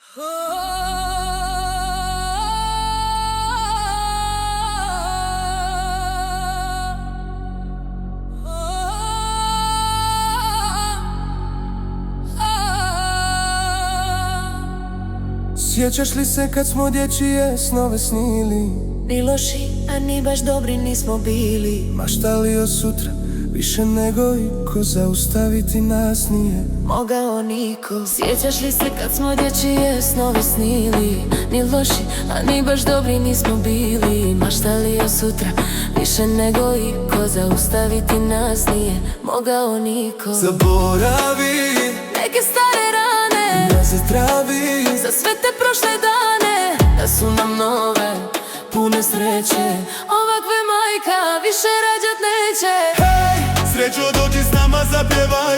Sjećaš li se kad smo dječje snove snili? Ni loši, a ni baš dobri nismo bili. Maštali o sutra više nego iko, zaustaviti nas nije mogao niko. Sjećaš li se kad smo dječje snove snili? Ni loši, a ni baš dobri nismo bili. Maštali o sutra više nego iko, zaustaviti nas nije mogao niko. Zaboravi neke stare rane, da zazdravi za sve te prošle dane, da su nam nove pune sreće. Ovakve majka više rađat neće. Hej, srećo dođi s nama zapjevaj,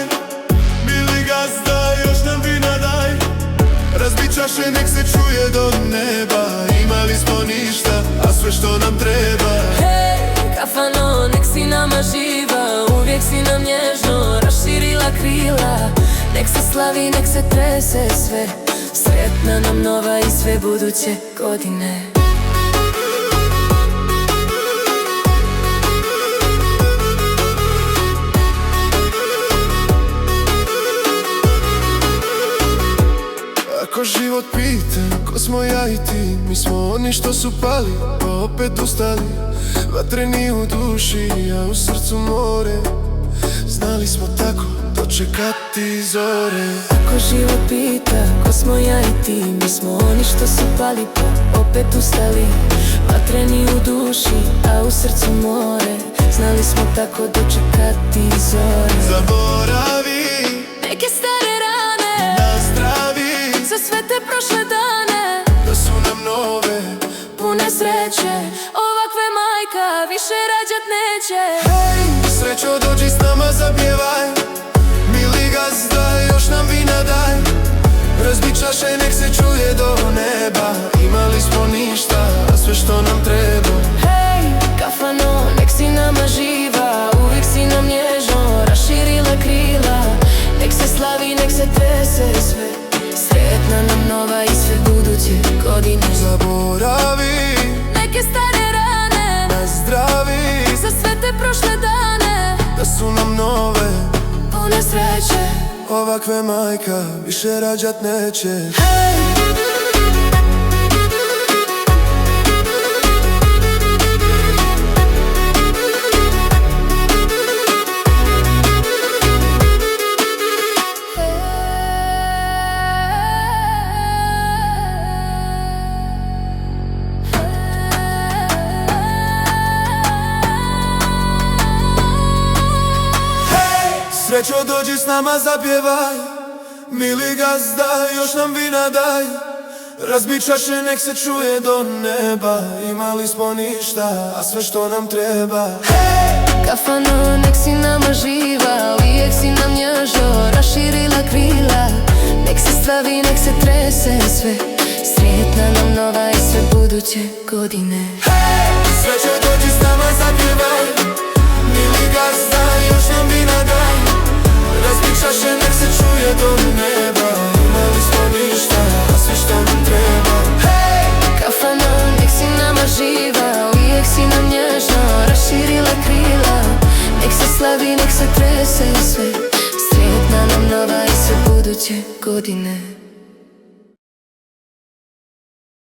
mili gazda još nam vina daj. Razbit čaše nek se čuje do neba, imali smo ništa, a sve što nam treba. Hej, kafano nek si nama živa, uvijek si nam nježno raširila krila. Nek se slavi, nek se trese sve, sretna nam nova i sve buduće godine. Ako život pita ko smo ja i ti, mi smo oni što su pali pa opet ustali. Vatreni u duši, a u srcu more, znali smo tako dočekati zore. Ako život pita ko smo ja i ti, mi smo oni što su pali pa opet ustali. Vatreni u duši, a u srcu more, znali smo tako dočekati zore. Zaboravi neke stare rane, nazdravi za sve te prošle dane, da su nam nove pune sreće. Ovakve majka više rađat neće. Hej, srećo dođi s nama zapjevaj, mili gazda još nam vina daj. Razbit čaše nek se čuje do neba, imali smo ništa, a sve što nam treba. Hej, kafano nek si nama živa, uvijek si nam nježno raširila krila. Nek se slavi, nek se trese sve, sretna nam nova i sve buduće godine. Zaboravi neke stare rane, nazdravi za sve te prošle dane, da su nam nove pune sreće. Ovakve majka više rađat neće. Hej, srećo dođi s nama zapjevaj, mili gazda još nam vina daj. Razbit čaše nek se čuje do neba, imali smo ništa, a sve što nam treba. hej, kafano nek si nama živa, uvijek si nam nježno raširila krila. Nek se slavi, nek se trese sve, sretna nam nova i sve buduće godine. Hej, srećo dođi s nama zapjevaj, mili gazda još nam vina daj. Razbit čaše nek se čuje do neba,